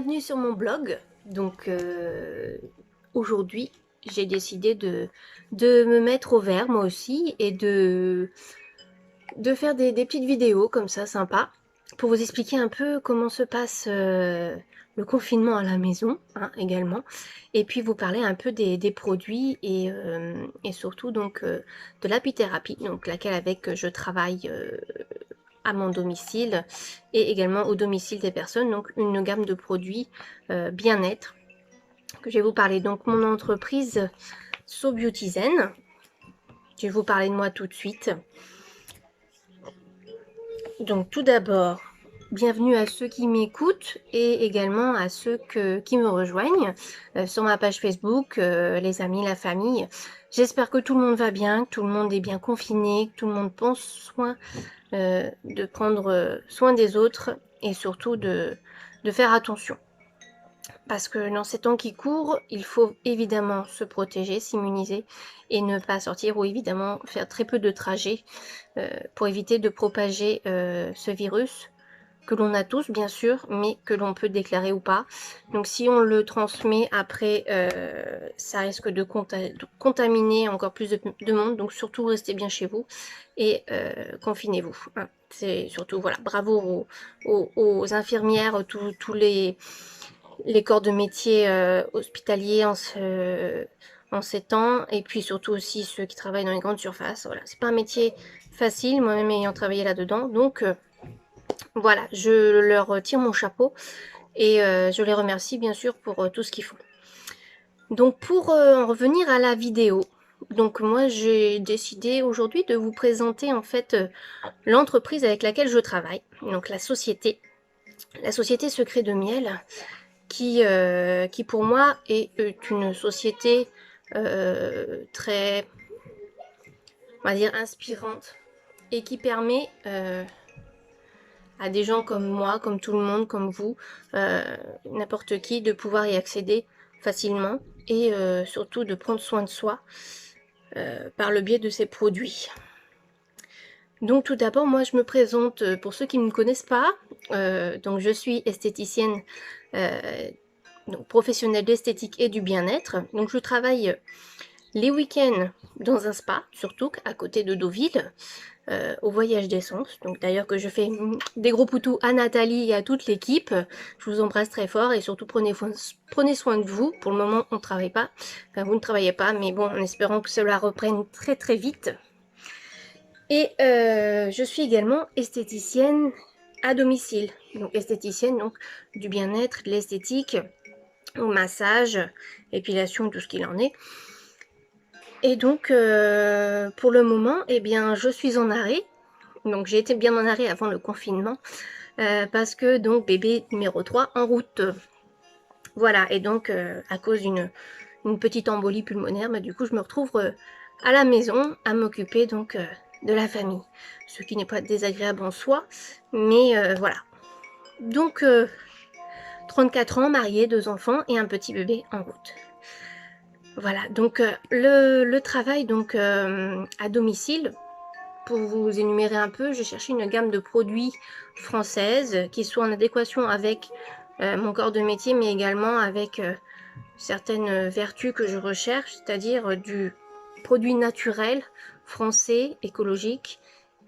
bienvenue sur mon blog. Donc aujourd'hui, j'ai décidé de me mettre au vert moi aussi et de faire des petites vidéos comme ça sympa pour vous expliquer un peu comment se passe le confinement à la maison également, et puis vous parler un peu des produits et surtout donc de l'apithérapie, donc laquelle avec je travaille à mon domicile et également au domicile des personnes, donc une gamme de produits bien-être que je vais vous parler. Donc mon entreprise So Beauty Zen, je vais vous parler de moi tout de suite. Donc tout d'abord, bienvenue à ceux qui m'écoutent et également à ceux qui me rejoignent sur ma page Facebook, les amis, la famille. J'espère que tout le monde va bien, que tout le monde est bien confiné, que tout le monde pense soin de prendre soin des autres et surtout de faire attention. Parce que dans ces temps qui courent, il faut évidemment se protéger, s'immuniser et ne pas sortir, ou évidemment faire très peu de trajets pour éviter de propager ce virus que l'on a tous bien sûr, mais que l'on peut déclarer ou pas. Donc si on le transmet après, ça risque de contaminer encore plus de monde, donc surtout restez bien chez vous et confinez-vous. C'est surtout, voilà, bravo aux infirmières, tous les corps de métier hospitaliers en ces temps, et puis surtout aussi ceux qui travaillent dans les grandes surfaces. Voilà, c'est pas un métier facile, moi-même ayant travaillé là-dedans, donc voilà, je leur tire mon chapeau et je les remercie bien sûr pour tout ce qu'ils font. Donc pour en revenir à la vidéo, donc moi j'ai décidé aujourd'hui de vous présenter en fait l'entreprise avec laquelle je travaille, donc la société Secret de Miel, qui pour moi est une société très, on va dire, inspirante et qui permet à des gens comme moi, comme tout le monde, comme vous, n'importe qui, de pouvoir y accéder facilement et surtout de prendre soin de soi par le biais de ces produits. Donc tout d'abord, moi je me présente pour ceux qui ne me connaissent pas. Donc je suis esthéticienne, donc professionnelle d'esthétique et du bien-être. Donc je travaille les week-ends dans un spa, surtout à côté de Deauville, au Voyage d'Essence. Donc d'ailleurs que je fais des gros poutous à Nathalie et à toute l'équipe. Je vous embrasse très fort et surtout prenez soin de vous. Pour le moment on ne travaille pas, enfin vous ne travaillez pas, mais bon, en espérant que cela reprenne très très vite. Et je suis également esthéticienne à domicile. Donc esthéticienne donc du bien-être, de l'esthétique, au massage, épilation, tout ce qu'il en est. Et donc pour le moment, eh bien, je suis en arrêt. Donc j'ai été bien en arrêt avant le confinement parce que donc bébé numéro 3 en route. Voilà, et donc à cause d'une petite embolie pulmonaire, du coup je me retrouve à la maison à m'occuper donc de la famille. Ce qui n'est pas désagréable en soi, mais voilà. Donc 34 ans, mariée, 2 enfants et un petit bébé en route. Voilà, donc le travail donc à domicile, pour vous énumérer un peu, j'ai cherché une gamme de produits françaises qui soient en adéquation avec mon corps de métier, mais également avec certaines vertus que je recherche, c'est-à-dire du produit naturel, français, écologique,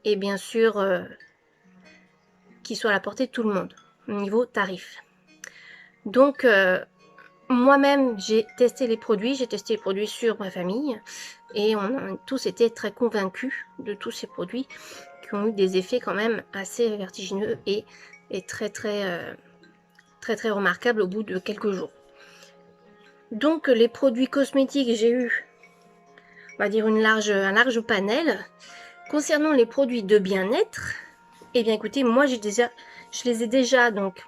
et bien sûr qui soit à la portée de tout le monde, au niveau tarif. Donc moi-même, j'ai testé les produits sur ma famille et on a tous été très convaincus de tous ces produits qui ont eu des effets quand même assez vertigineux et très remarquables au bout de quelques jours. Donc les produits cosmétiques, j'ai eu, on va dire, un large panel. Concernant les produits de bien-être, eh bien écoutez, moi je les ai déjà donc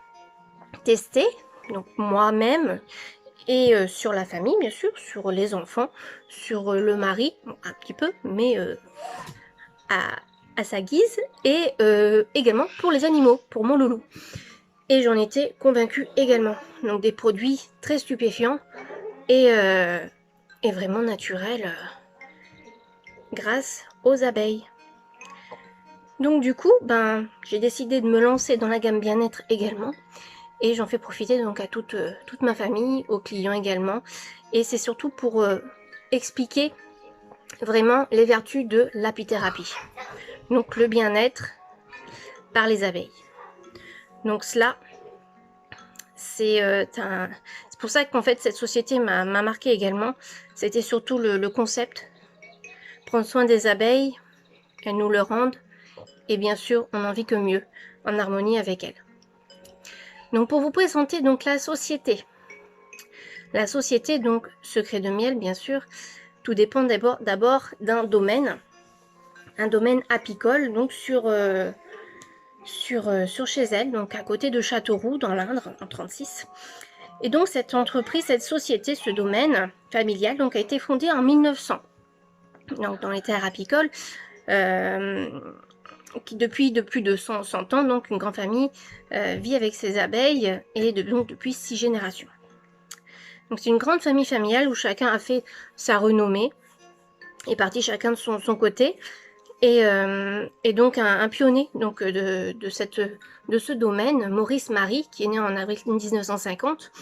testés, donc moi-même, et sur la famille bien sûr, sur les enfants, sur le mari, bon, un petit peu, mais à sa guise, et également pour les animaux, pour mon loulou. Et j'en étais convaincue également. Donc des produits très stupéfiants et vraiment naturels grâce aux abeilles. Donc du coup, j'ai décidé de me lancer dans la gamme bien-être également. et j'en fais profiter donc à toute ma famille, aux clients également. Et c'est surtout pour expliquer vraiment les vertus de l'apithérapie. Donc le bien-être par les abeilles. Donc cela, c'est pour ça qu'en fait cette société m'a marqué également. C'était surtout le concept, prendre soin des abeilles, elles nous le rendent, et bien sûr on n'en vit que mieux, en harmonie avec elles. Donc pour vous présenter donc la société. La société, donc Secret de Miel bien sûr, tout dépend d'abord d'un domaine, un domaine apicole, donc sur chez elle, donc à côté de Châteauroux dans l'Indre en 36. Et donc cette entreprise, cette société, ce domaine familial donc a été fondé en 1900. Donc dans les terres apicoles, qui depuis de plus de 100 ans, donc une grande famille vit avec ses abeilles, et donc depuis 6 générations. Donc c'est une grande famille familiale où chacun a fait sa renommée, est parti chacun de son côté, et donc un pionnier donc de ce domaine, Maurice Marie, qui est né en avril 1950,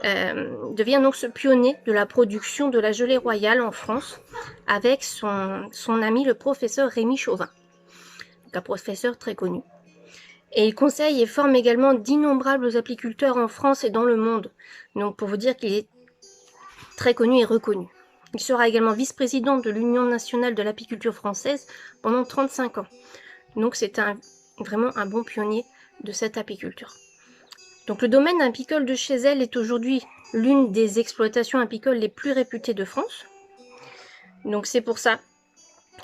devient donc ce pionnier de la production de la gelée royale en France, avec son ami le professeur Rémy Chauvin, donc un professeur très connu. Et il conseille et forme également d'innombrables apiculteurs en France et dans le monde. Donc pour vous dire qu'il est très connu et reconnu. Il sera également vice-président de l'Union nationale de l'apiculture française pendant 35 ans. Donc c'est vraiment un bon pionnier de cette apiculture. Donc le domaine apicole de Chézelles est aujourd'hui l'une des exploitations apicoles les plus réputées de France. Donc c'est pour ça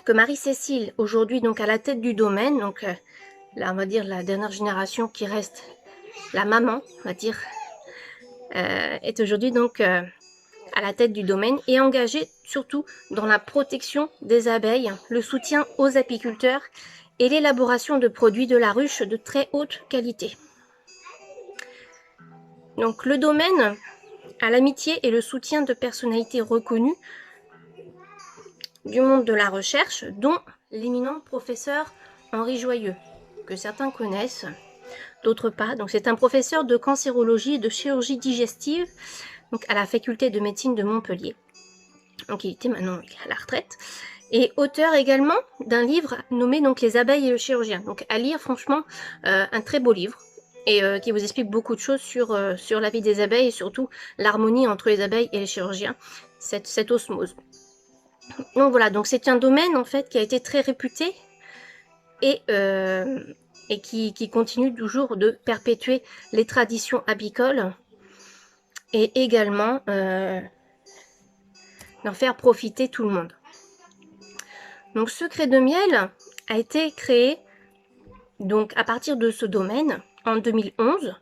que Marie-Cécile, aujourd'hui donc à la tête du domaine, donc là on va dire la dernière génération qui reste, la maman on va dire, est aujourd'hui donc à la tête du domaine et engagée surtout dans la protection des abeilles, le soutien aux apiculteurs et l'élaboration de produits de la ruche de très haute qualité. Donc le domaine a l'amitié et le soutien de personnalités reconnues du monde de la recherche, dont l'éminent professeur Henri Joyeux, que certains connaissent, d'autres pas. Donc c'est un professeur de cancérologie et de chirurgie digestive, donc à la faculté de médecine de Montpellier. Donc il était maintenant à la retraite. Et auteur également d'un livre nommé donc Les abeilles et le chirurgien. Donc à lire franchement, un très beau livre, et qui vous explique beaucoup de choses sur la vie des abeilles et surtout l'harmonie entre les abeilles et les chirurgiens, cette osmose. Donc voilà, donc c'est un domaine en fait qui a été très réputé et qui continue toujours de perpétuer les traditions apicoles et également d'en faire profiter tout le monde. Donc Secret de Miel a été créé donc à partir de ce domaine en 2011.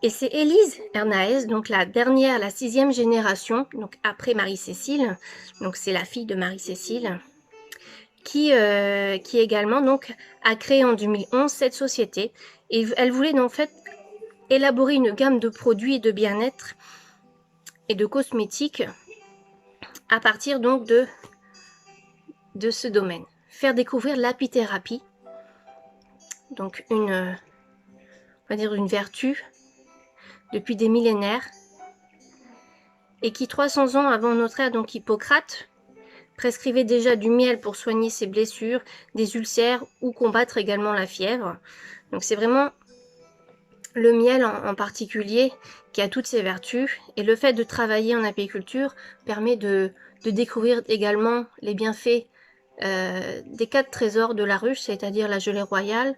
Et c'est Élise Hernaez, donc la 6e génération, donc après Marie-Cécile, donc c'est la fille de Marie-Cécile, qui également donc a créé en 2011 cette société. Et elle voulait en fait élaborer une gamme de produits de bien-être et de cosmétiques à partir donc de ce domaine. Faire découvrir l'apithérapie, donc on va dire une vertu depuis des millénaires, et qui 300 ans avant notre ère, donc Hippocrate, prescrivait déjà du miel pour soigner ses blessures, des ulcères ou combattre également la fièvre. Donc c'est vraiment le miel en particulier qui a toutes ces vertus, et le fait de travailler en apiculture permet de découvrir également les bienfaits des 4 trésors de la ruche, c'est-à-dire la gelée royale,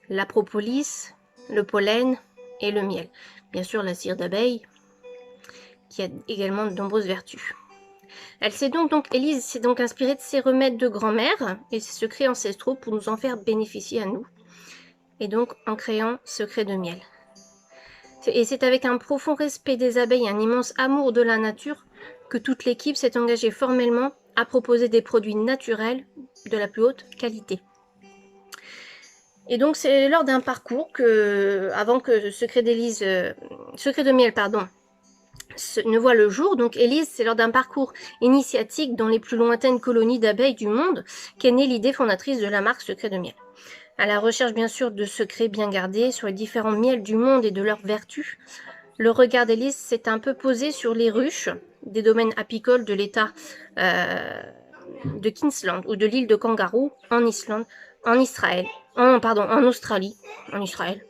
la propolis, le pollen et le miel. Bien sûr la cire d'abeille, qui a également de nombreuses vertus. Élise s'est donc inspirée de ses remèdes de grand-mère et ses secrets ancestraux pour nous en faire bénéficier à nous. Et donc en créant Secret de Miel. Et c'est avec un profond respect des abeilles et un immense amour de la nature que toute l'équipe s'est engagée formellement à proposer des produits naturels de la plus haute qualité. Et donc c'est lors d'un parcours avant que Secret de Miel ne voit le jour. Donc Élise, c'est lors d'un parcours initiatique dans les plus lointaines colonies d'abeilles du monde qu'est née l'idée fondatrice de la marque Secret de Miel. À la recherche bien sûr de secrets bien gardés sur les différents miels du monde et de leurs vertus, le regard d'Élise s'est un peu posé sur les ruches des domaines apicoles de l'État de Queensland ou de l'île de Kangaroo en Islande, en Israël, en Australie, en Israël,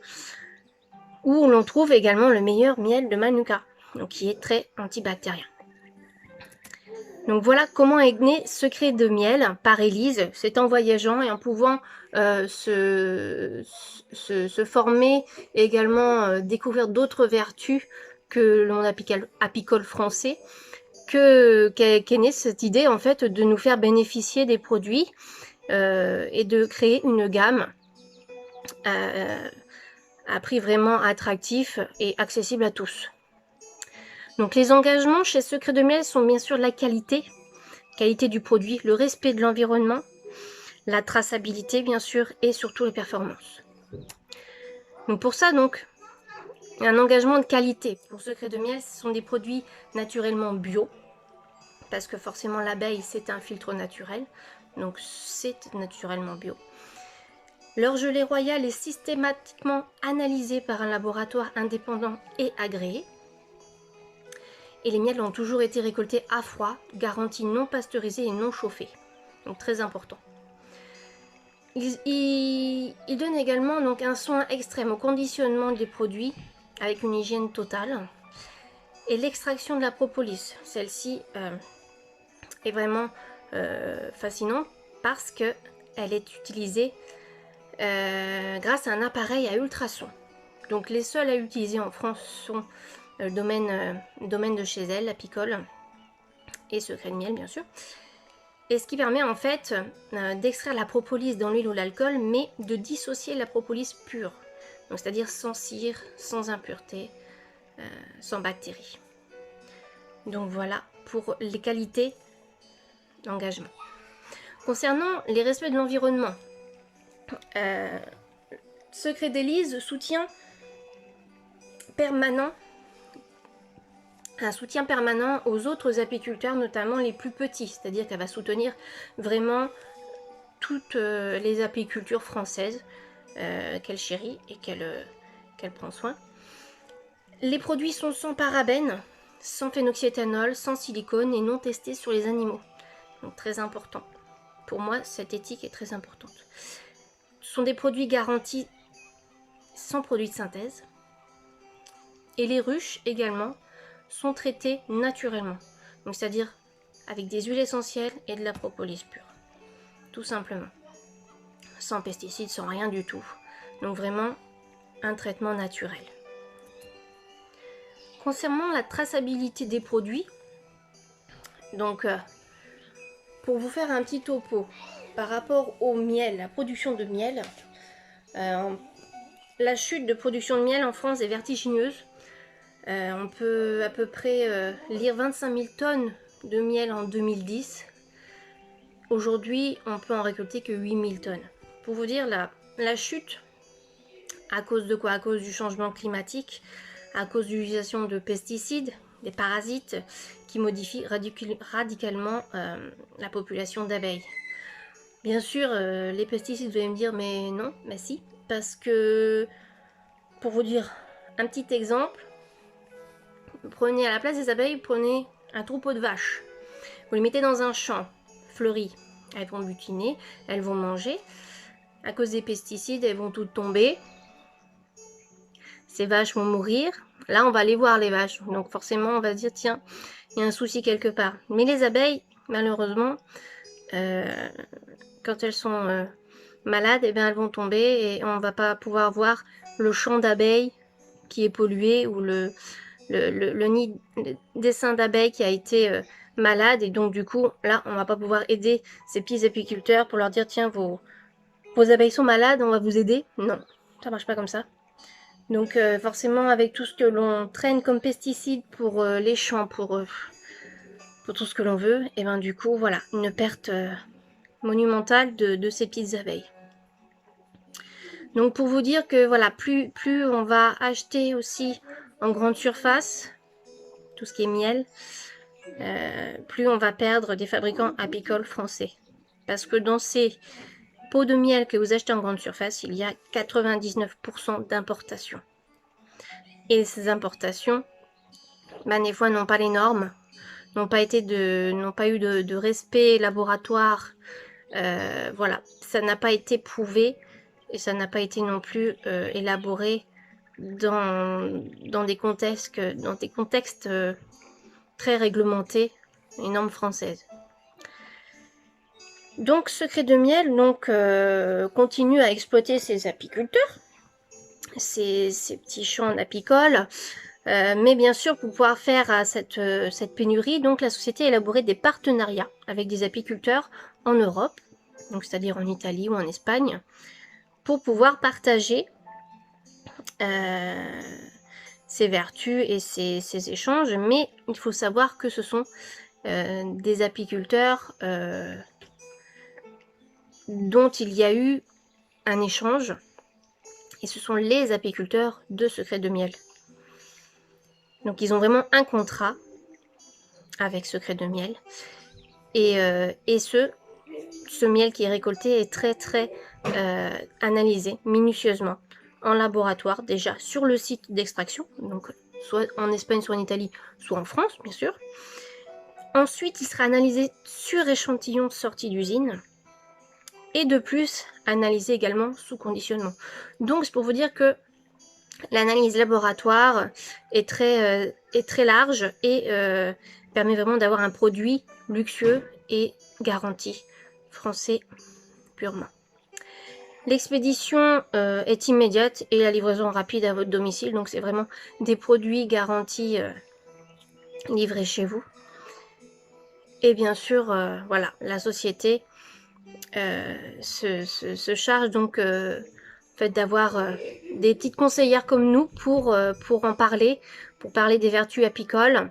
où l'on trouve également le meilleur miel de Manuka, donc qui est très antibactérien. Donc voilà comment est né Secret de miel par Élise. C'est en voyageant et en pouvant se former et également découvrir d'autres vertus que le monde apicole français qu'est née cette idée en fait de nous faire bénéficier des produits et de créer une gamme à prix vraiment attractif et accessible à tous. Donc les engagements chez Secret de miel sont bien sûr la qualité du produit, le respect de l'environnement, la traçabilité bien sûr et surtout les performances. Donc pour ça un engagement de qualité. Pour Secret de miel, ce sont des produits naturellement bio, parce que forcément l'abeille c'est un filtre naturel, donc c'est naturellement bio. Leur gelée royale est systématiquement analysée par un laboratoire indépendant et agréé. Et les miels ont toujours été récoltés à froid, garantie non pasteurisée et non chauffée. Donc très important. Il donne également donc un soin extrême au conditionnement des produits avec une hygiène totale. Et l'extraction de la propolis, celle-ci est vraiment fascinante parce qu'elle est utilisée grâce à un appareil à ultrasons. Donc les seuls à utiliser en France sont le domaine de chez elle, l'apicole, et Secret de miel bien sûr. Et ce qui permet en fait d'extraire la propolis dans l'huile ou l'alcool, mais de dissocier la propolis pure. Donc c'est-à-dire sans cire, sans impureté, sans bactéries. Donc voilà pour les qualités d'engagement. Concernant les respects de l'environnement, Secret d'Élise soutient un soutien permanent aux autres apiculteurs, notamment les plus petits, c'est-à-dire qu'elle va soutenir vraiment toutes les apicultures françaises qu'elle chérit et qu'elle prend soin. Les produits sont sans parabènes, sans phénoxyéthanol, sans silicone et non testés sur les animaux. Donc très important. Pour moi, cette éthique est très importante. Ce sont des produits garantis sans produits de synthèse. Et les ruches également sont traitées naturellement. Donc c'est-à-dire avec des huiles essentielles et de la propolis pure. Tout simplement. Sans pesticides, sans rien du tout. Donc vraiment un traitement naturel. Concernant la traçabilité des produits, donc pour vous faire un petit topo par rapport au miel, la production de miel, la chute de production de miel en France est vertigineuse. On peut à peu près lire 25 000 tonnes de miel en 2010. Aujourd'hui, on peut en récolter que 8 000 tonnes. Pour vous dire, la chute, à cause de quoi? À cause du changement climatique, à cause de l'utilisation de pesticides, des parasites qui modifient radicalement la population d'abeilles. Bien sûr, les pesticides, vous allez me dire, mais non, mais si, parce que, pour vous dire un petit exemple, prenez à la place des abeilles, prenez un troupeau de vaches, vous les mettez dans un champ fleuri, elles vont butiner, elles vont manger, à cause des pesticides, elles vont toutes tomber, ces vaches vont mourir. Là, on va aller voir les vaches. Donc forcément, on va se dire, tiens, il y a un souci quelque part. Mais les abeilles, malheureusement, quand elles sont malades, eh bien, elles vont tomber et on va pas pouvoir voir le champ d'abeilles qui est pollué ou le nid d'essaim d'abeilles qui a été malade. Et donc, du coup, là, on va pas pouvoir aider ces petits apiculteurs pour leur dire, tiens, vos abeilles sont malades, on va vous aider. Non, ça marche pas comme ça. Donc forcément avec tout ce que l'on traîne comme pesticides pour les champs, pour tout ce que l'on veut, et bien du coup voilà, une perte monumentale de ces petites abeilles. Donc pour vous dire que voilà, plus on va acheter aussi en grande surface, tout ce qui est miel, plus on va perdre des fabricants apicoles français. Parce que dans ces pot de miel que vous achetez en grande surface, il y a 99% d'importation. Et ces importations, des fois, n'ont pas les normes, n'ont pas eu de respect laboratoire. Voilà, ça n'a pas été prouvé et ça n'a pas été non plus élaboré dans des contextes très réglementés, les normes françaises. Donc Secret de Miel continue à exploiter ses apiculteurs, ces petits champs d'apicoles. Mais bien sûr, pour pouvoir faire à cette pénurie, donc la société a élaboré des partenariats avec des apiculteurs en Europe, donc c'est-à-dire en Italie ou en Espagne, pour pouvoir partager ses vertus et ses échanges. Mais il faut savoir que ce sont des apiculteurs dont il y a eu un échange, et ce sont les apiculteurs de Secret de Miel. Donc ils ont vraiment un contrat avec Secret de Miel. Et ce miel qui est récolté est très analysé minutieusement en laboratoire, déjà sur le site d'extraction, donc soit en Espagne, soit en Italie, soit en France, bien sûr. Ensuite, il sera analysé sur échantillons sortis d'usine, et de plus, analysé également sous conditionnement. Donc, c'est pour vous dire que l'analyse laboratoire est très large et permet vraiment d'avoir un produit luxueux et garanti, français purement. L'expédition est immédiate et la livraison rapide à votre domicile, donc c'est vraiment des produits garantis livrés chez vous. Et bien sûr, voilà, la société se charge donc d'avoir des petites conseillères comme nous pour en parler, pour parler des vertus apicoles,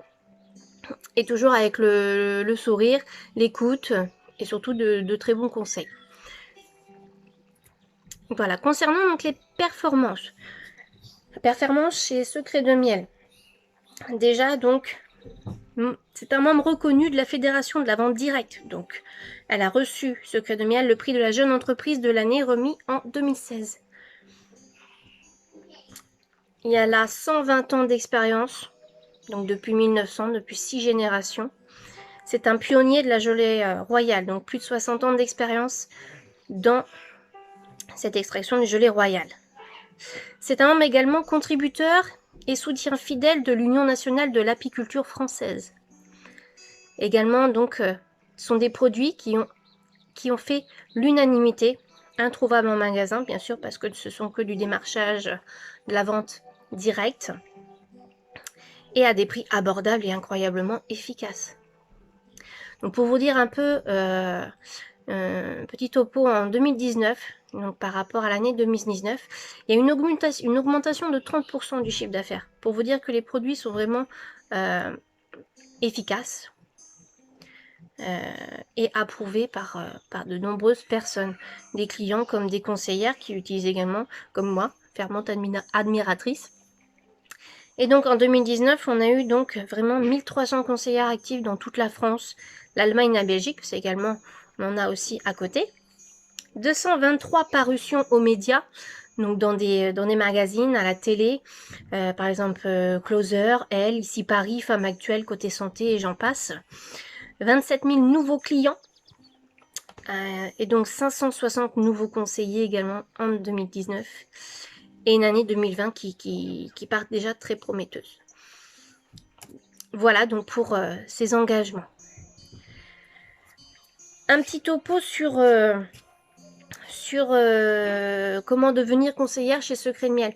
et toujours avec le sourire, l'écoute et surtout de très bons conseils. Voilà, concernant donc les performances. La performance chez Secret de Miel. Déjà, donc, c'est un membre reconnu de la Fédération de la vente directe. Donc, elle a reçu, Secret de Miel, le prix de la jeune entreprise de l'année remis en 2016. Il y a là 120 ans d'expérience, donc depuis 1900, depuis 6 générations. C'est un pionnier de la gelée royale, donc plus de 60 ans d'expérience dans cette extraction du gelée royale. C'est un membre également contributeur et soutien fidèle de l'Union nationale de l'apiculture française. Également, donc, ce sont des produits qui ont fait l'unanimité, introuvables en magasin, bien sûr, parce que ce sont que du démarchage, de la vente directe, et à des prix abordables et incroyablement efficaces. Donc, pour vous dire un peu, petit topo en 2019, donc par rapport à l'année 2019, il y a une augmentation de 30% du chiffre d'affaires. Pour vous dire que les produits sont vraiment efficaces et approuvés par de nombreuses personnes, des clients comme des conseillères qui utilisent également, comme moi, fervente admiratrice. Et donc en 2019, on a eu donc vraiment 1300 conseillères actives dans toute la France, l'Allemagne et la Belgique, c'est également, on en a aussi à côté. 223 parutions aux médias, donc dans des magazines, à la télé, par exemple Closer, Elle, Ici Paris, Femme Actuelle, Côté Santé et j'en passe. 27 000 nouveaux clients et donc 560 nouveaux conseillers également en 2019. Et une année 2020 qui part déjà très prometteuse. Voilà donc pour ces engagements. Un petit topo sur comment devenir conseillère chez Secret de Miel.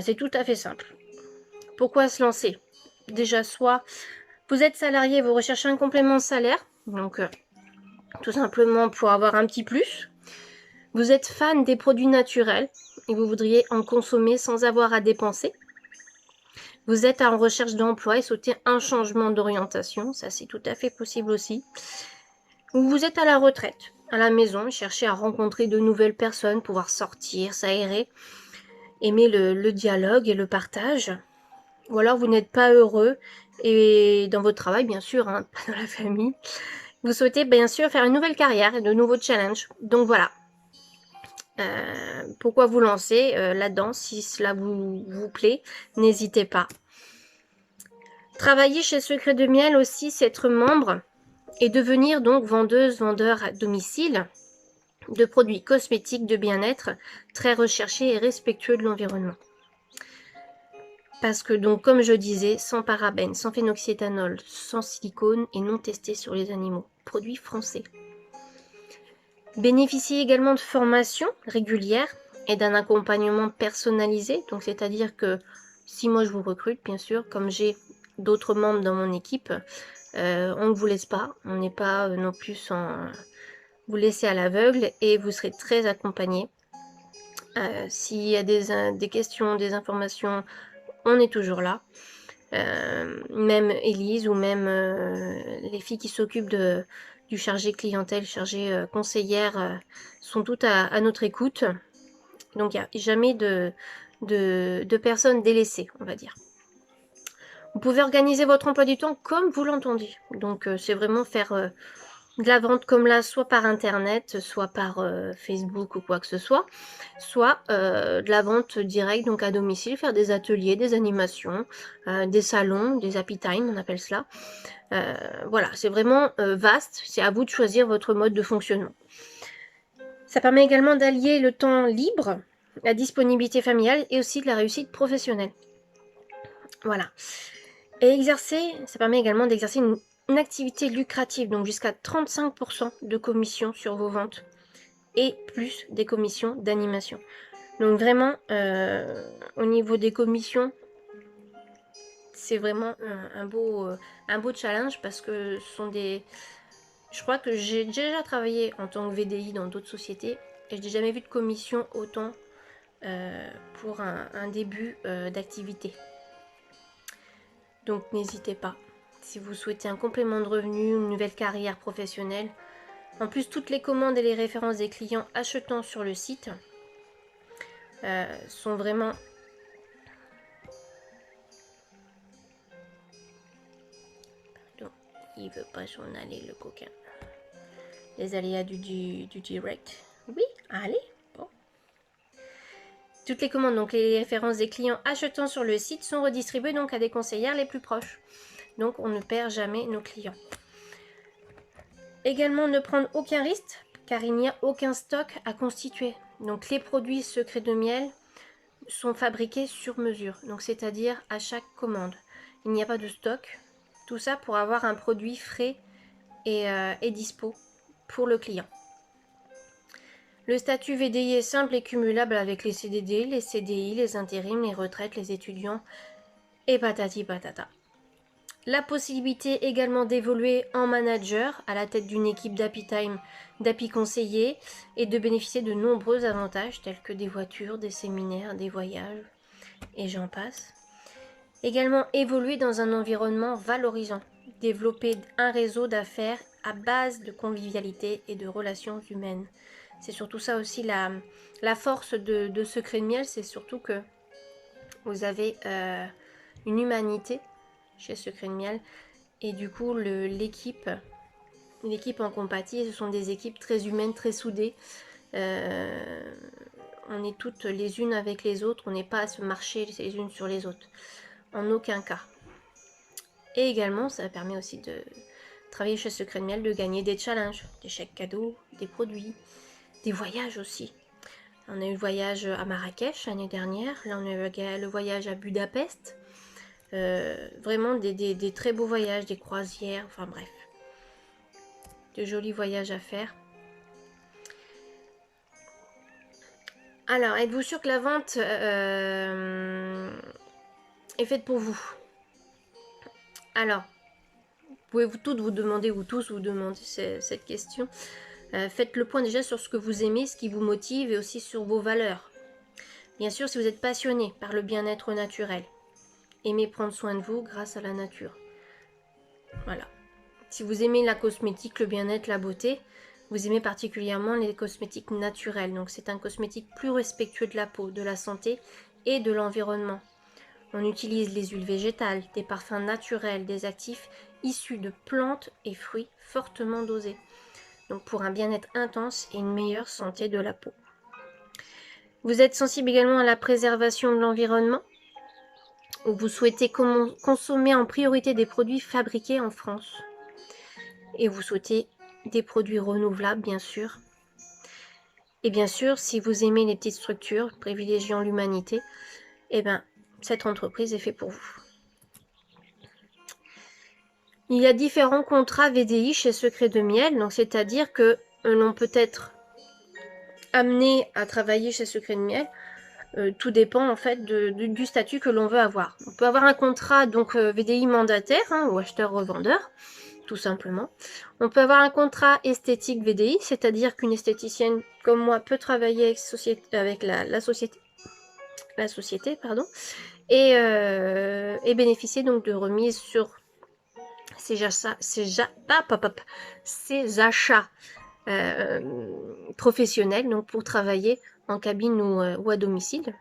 C'est tout à fait simple. Pourquoi se lancer? Déjà, soit vous êtes salarié, vous recherchez un complément de salaire, donc tout simplement pour avoir un petit plus. Vous êtes fan des produits naturels et vous voudriez en consommer sans avoir à dépenser. Vous êtes en recherche d'emploi et souhaitez un changement d'orientation, ça c'est tout à fait possible aussi. Ou vous êtes à la retraite, à la maison, cherchez à rencontrer de nouvelles personnes, pouvoir sortir, s'aérer, aimer le dialogue et le partage. Ou alors vous n'êtes pas heureux et dans votre travail bien sûr, pas dans la famille. Vous souhaitez bien sûr faire une nouvelle carrière et de nouveaux challenges. Donc voilà, pourquoi vous lancer là-dedans. Si cela vous plaît, n'hésitez pas. Travailler chez Secret de Miel aussi, c'est être membre et devenir donc vendeuse, vendeur à domicile de produits cosmétiques de bien-être très recherchés et respectueux de l'environnement. Parce que donc, comme je disais, sans parabènes, sans phénoxyéthanol, sans silicone et non testés sur les animaux. Produits français. Bénéficiez également de formations régulières et d'un accompagnement personnalisé. Donc, c'est-à-dire que si moi je vous recrute, bien sûr, comme j'ai d'autres membres dans mon équipe, on ne vous laisse pas. On n'est pas non plus sans vous laisser à l'aveugle et vous serez très accompagné. S'il y a des questions, des informations, on est toujours là. Même Élise ou même les filles qui s'occupent du chargé clientèle, chargé conseillère, sont toutes à notre écoute. Donc il n'y a jamais de personnes délaissées, on va dire. Vous pouvez organiser votre emploi du temps comme vous l'entendez. Donc c'est vraiment faire de la vente comme là, soit par internet, soit par Facebook ou quoi que ce soit de la vente directe, donc à domicile, faire des ateliers, des animations, des salons, des happy time, on appelle cela. Voilà, c'est vraiment vaste, c'est à vous de choisir votre mode de fonctionnement. Ça permet également d'allier le temps libre, la disponibilité familiale et aussi de la réussite professionnelle. Voilà. Et exercer, ça permet également d'exercer une activité lucrative, donc jusqu'à 35% de commission sur vos ventes et plus des commissions d'animation. Donc vraiment, au niveau des commissions, c'est vraiment un beau challenge parce que ce sont des... Je crois que j'ai déjà travaillé en tant que VDI dans d'autres sociétés et je n'ai jamais vu de commission autant pour un début d'activité. Donc n'hésitez pas. Si vous souhaitez un complément de revenus, une nouvelle carrière professionnelle, en plus toutes les commandes et les références des clients achetant sur le site sont vraiment... Pardon, il veut pas s'en aller le coquin. Les aléas du direct. Oui, allez, bon. Toutes les commandes, donc les références des clients achetant sur le site sont redistribuées donc à des conseillères les plus proches. Donc on ne perd jamais nos clients. Également ne prendre aucun risque car il n'y a aucun stock à constituer. Donc les produits Secret de Miel sont fabriqués sur mesure, donc c'est-à-dire à chaque commande. Il n'y a pas de stock. Tout ça pour avoir un produit frais et dispo pour le client. Le statut VDI est simple et cumulable avec les CDD, les CDI, les intérims, les retraites, les étudiants et patati patata. La possibilité également d'évoluer en manager à la tête d'une équipe d'Happy Time, d'Happy conseillers et de bénéficier de nombreux avantages tels que des voitures, des séminaires, des voyages et j'en passe. Également évoluer dans un environnement valorisant, développer un réseau d'affaires à base de convivialité et de relations humaines. C'est surtout ça aussi la force de Secret de Miel, c'est surtout que vous avez une humanité chez Secret de Miel et du coup l'équipe en compatit, ce sont des équipes très humaines, très soudées. On est toutes les unes avec les autres, on n'est pas à se marcher les unes sur les autres, en aucun cas. Et également, ça permet aussi de travailler chez Secret de Miel, de gagner des challenges, des chèques cadeaux, des produits, des voyages aussi. On a eu le voyage à Marrakech l'année dernière, là on a eu le voyage à Budapest. Vraiment des très beaux voyages, des croisières, enfin bref. De jolis voyages à faire. Alors, êtes-vous sûr que la vente est faite pour vous? Alors, pouvez-vous toutes vous demander, ou tous vous demander cette question. Faites le point déjà sur ce que vous aimez, ce qui vous motive et aussi sur vos valeurs. Bien sûr, si vous êtes passionné par le bien-être naturel, aimez prendre soin de vous grâce à la nature. Voilà. Si vous aimez la cosmétique, le bien-être, la beauté, vous aimez particulièrement les cosmétiques naturels. Donc c'est un cosmétique plus respectueux de la peau, de la santé et de l'environnement. On utilise les huiles végétales, des parfums naturels, des actifs issus de plantes et fruits fortement dosés. Donc pour un bien-être intense et une meilleure santé de la peau. Vous êtes sensible également à la préservation de l'environnement, ou vous souhaitez consommer en priorité des produits fabriqués en France. Et vous souhaitez des produits renouvelables, bien sûr. Et bien sûr, si vous aimez les petites structures, privilégiant l'humanité, eh bien, cette entreprise est faite pour vous. Il y a différents contrats VDI chez Secret de Miel, donc c'est-à-dire que l'on peut être amené à travailler chez Secret de Miel. Tout dépend en fait du statut que l'on veut avoir. On peut avoir un contrat donc VDI mandataire hein, ou acheteur-revendeur, tout simplement. On peut avoir un contrat esthétique VDI, c'est-à-dire qu'une esthéticienne comme moi peut travailler avec la société, et bénéficier donc de remises sur ses achats professionnels, donc pour travailler en cabine ou à domicile.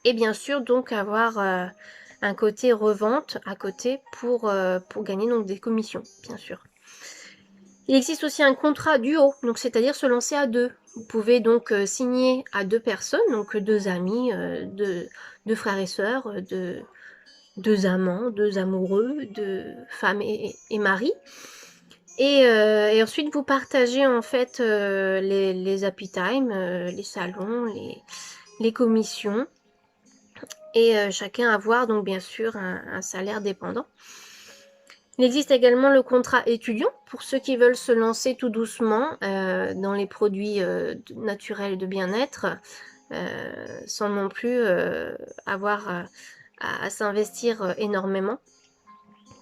Et bien sûr donc avoir un côté revente à côté pour gagner donc des commissions, bien sûr. Il existe aussi un contrat duo, donc c'est-à-dire se lancer à deux. Vous pouvez donc signer à deux personnes, donc deux amis, deux frères et sœurs, deux amants, deux amoureux, deux femmes et mari. Et ensuite vous partagez en fait les happy time, les salons, les commissions. Et chacun avoir donc bien sûr un salaire dépendant. Il existe également le contrat étudiant pour ceux qui veulent se lancer tout doucement dans les produits naturels de bien-être sans non plus avoir à s'investir énormément.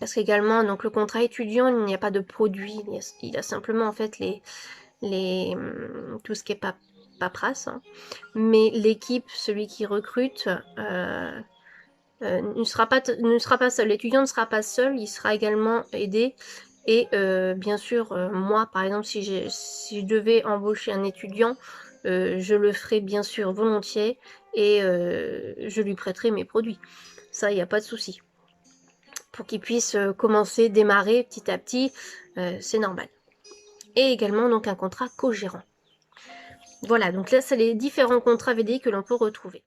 Parce qu'également, donc le contrat étudiant, il n'y a pas de produit, il y a simplement en fait tout ce qui est paperasse, hein. Mais l'équipe, celui qui recrute, ne sera pas seul. L'étudiant ne sera pas seul, il sera également aidé. Et bien sûr, moi, par exemple, si je devais embaucher un étudiant, je le ferai bien sûr volontiers et je lui prêterai mes produits. Ça, il n'y a pas de souci. Pour qu'il puisse commencer, démarrer petit à petit, c'est normal. Et également donc un contrat co-gérant. Voilà, donc là, c'est les différents contrats VDI que l'on peut retrouver.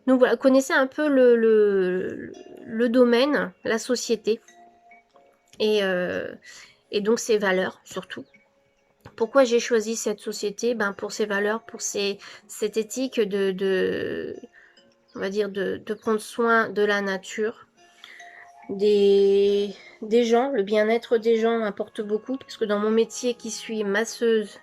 Donc voilà, connaissez un peu le domaine, la société et donc ses valeurs surtout. Pourquoi j'ai choisi cette société? Ben pour ses valeurs, pour cette éthique on va dire de prendre soin de la nature, des gens, le bien-être des gens importe beaucoup parce que dans mon métier qui suis masseuse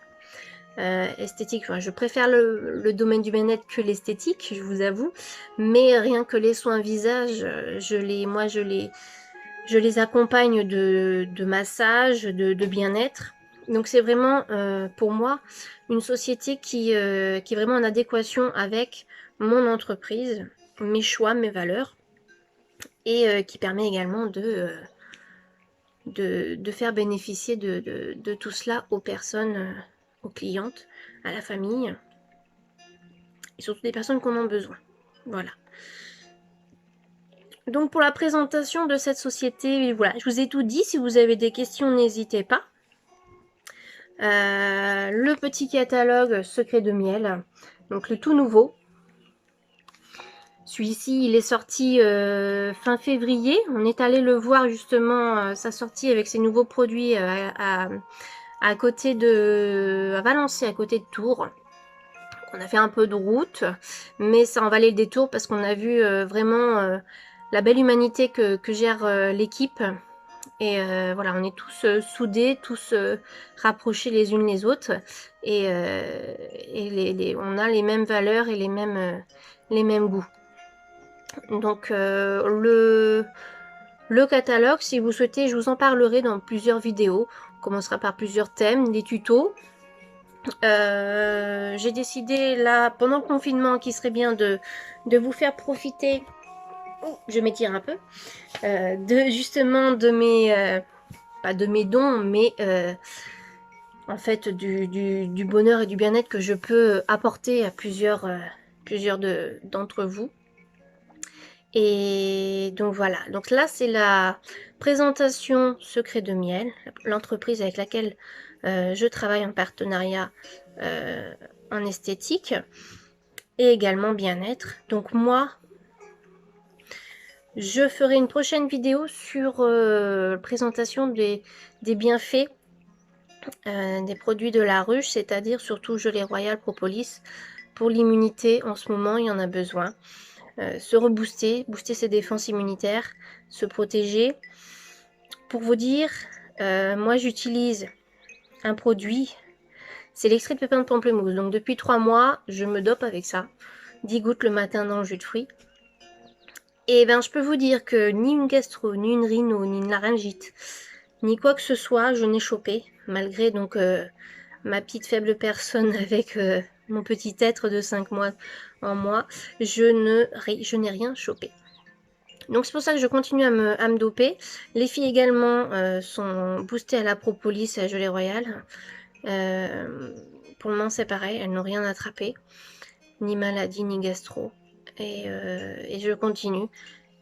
esthétique, enfin, je préfère le domaine du bien-être que l'esthétique, je vous avoue, mais rien que les soins visage, je les accompagne de massage, de bien-être. Donc c'est vraiment pour moi une société qui est vraiment en adéquation avec mon entreprise, mes choix, mes valeurs, et qui permet également de faire bénéficier de tout cela aux personnes, aux clientes, à la famille, et surtout des personnes qui en ont besoin. Voilà. Donc pour la présentation de cette société, voilà, je vous ai tout dit. Si vous avez des questions, n'hésitez pas. Le petit catalogue Secret de Miel, donc le tout nouveau. Celui-ci, il est sorti fin février. On est allé le voir justement, sa sortie avec ses nouveaux produits à Valency, à côté de Tours. On a fait un peu de route, mais ça en valait le détour parce qu'on a vu vraiment la belle humanité que gère l'équipe. Et voilà, on est tous soudés, tous rapprochés les unes les autres. Et on a les mêmes valeurs et les mêmes goûts. Donc le catalogue, si vous souhaitez, je vous en parlerai dans plusieurs vidéos. On commencera par plusieurs thèmes, des tutos. J'ai décidé là, pendant le confinement, qu'il serait bien de vous faire profiter, je m'étire un peu, justement de mes, pas de mes dons, mais en fait du bonheur et du bien-être que je peux apporter à plusieurs d'entre vous. Et donc voilà, donc là c'est la présentation Secret de Miel, l'entreprise avec laquelle je travaille en partenariat en esthétique. et également bien-être. Donc moi, je ferai une prochaine vidéo sur présentation des bienfaits des produits de la ruche, c'est-à-dire surtout gelée royale propolis. Pour l'immunité, en ce moment, il y en a besoin. Se rebooster, booster ses défenses immunitaires, se protéger. Pour vous dire, moi j'utilise un produit, c'est l'extrait de pépins de pamplemousse. Donc depuis 3 mois, je me dope avec ça. 10 gouttes le matin dans le jus de fruits. Et ben je peux vous dire que ni une gastro, ni une rhino, ni une laryngite, ni quoi que ce soit, je n'ai chopé, malgré donc ma petite faible personne avec mon petit être de 5 mois en moi, je n'ai rien chopé. Donc c'est pour ça que je continue à me doper. Les filles également sont boostées à la propolis et à la gelée royale. Pour le moment c'est pareil, elles n'ont rien attrapé, ni maladie, ni gastro. Et je continue.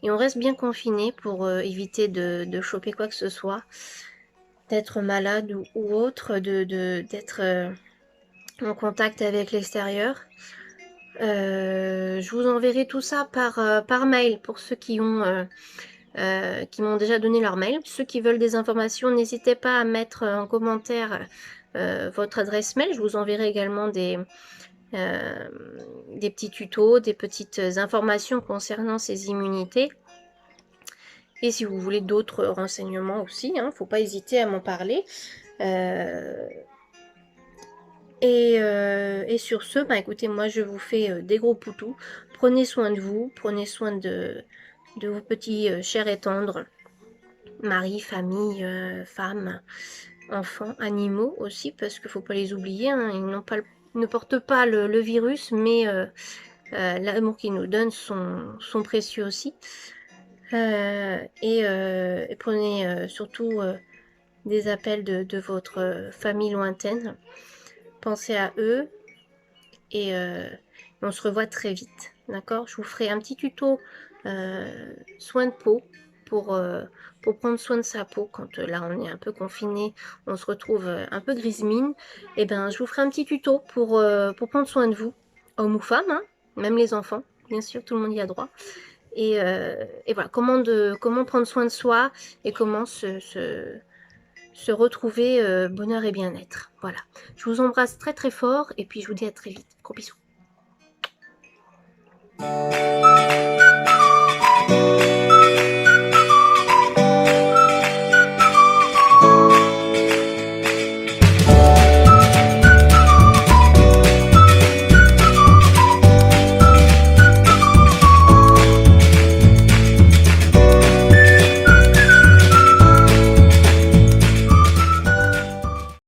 Et on reste bien confiné pour éviter de choper quoi que ce soit, d'être malade ou autre, d'être en contact avec l'extérieur. Je vous enverrai tout ça par mail pour ceux qui m'ont déjà donné leur mail. Ceux qui veulent des informations, n'hésitez pas à mettre en commentaire votre adresse mail. Je vous enverrai également des petits tutos, des petites informations concernant ces immunités. Et si vous voulez d'autres renseignements aussi, hein, faut pas hésiter à m'en parler. Et sur ce, bah écoutez, moi je vous fais des gros poutous. Prenez soin de vous, prenez soin de vos petits chers et tendres, mari, famille, femmes, enfants, animaux aussi, parce qu'il ne faut pas les oublier, hein, ils ne portent pas le virus, mais l'amour qu'ils nous donnent sont précieux aussi. Et prenez surtout des appels de votre famille lointaine. Pensez à eux et on se revoit très vite. D'accord? Je vous ferai un petit tuto soin de peau pour prendre soin de sa peau quand là on est un peu confiné, on se retrouve un peu grise mine. Et ben je vous ferai un petit tuto pour prendre soin de vous, hommes ou femmes, hein, même les enfants, bien sûr, tout le monde y a droit. Et voilà, comment prendre soin de soi et comment se retrouver bonheur et bien-être. Voilà. Je vous embrasse très très fort et puis je vous dis à très vite. Gros bisous.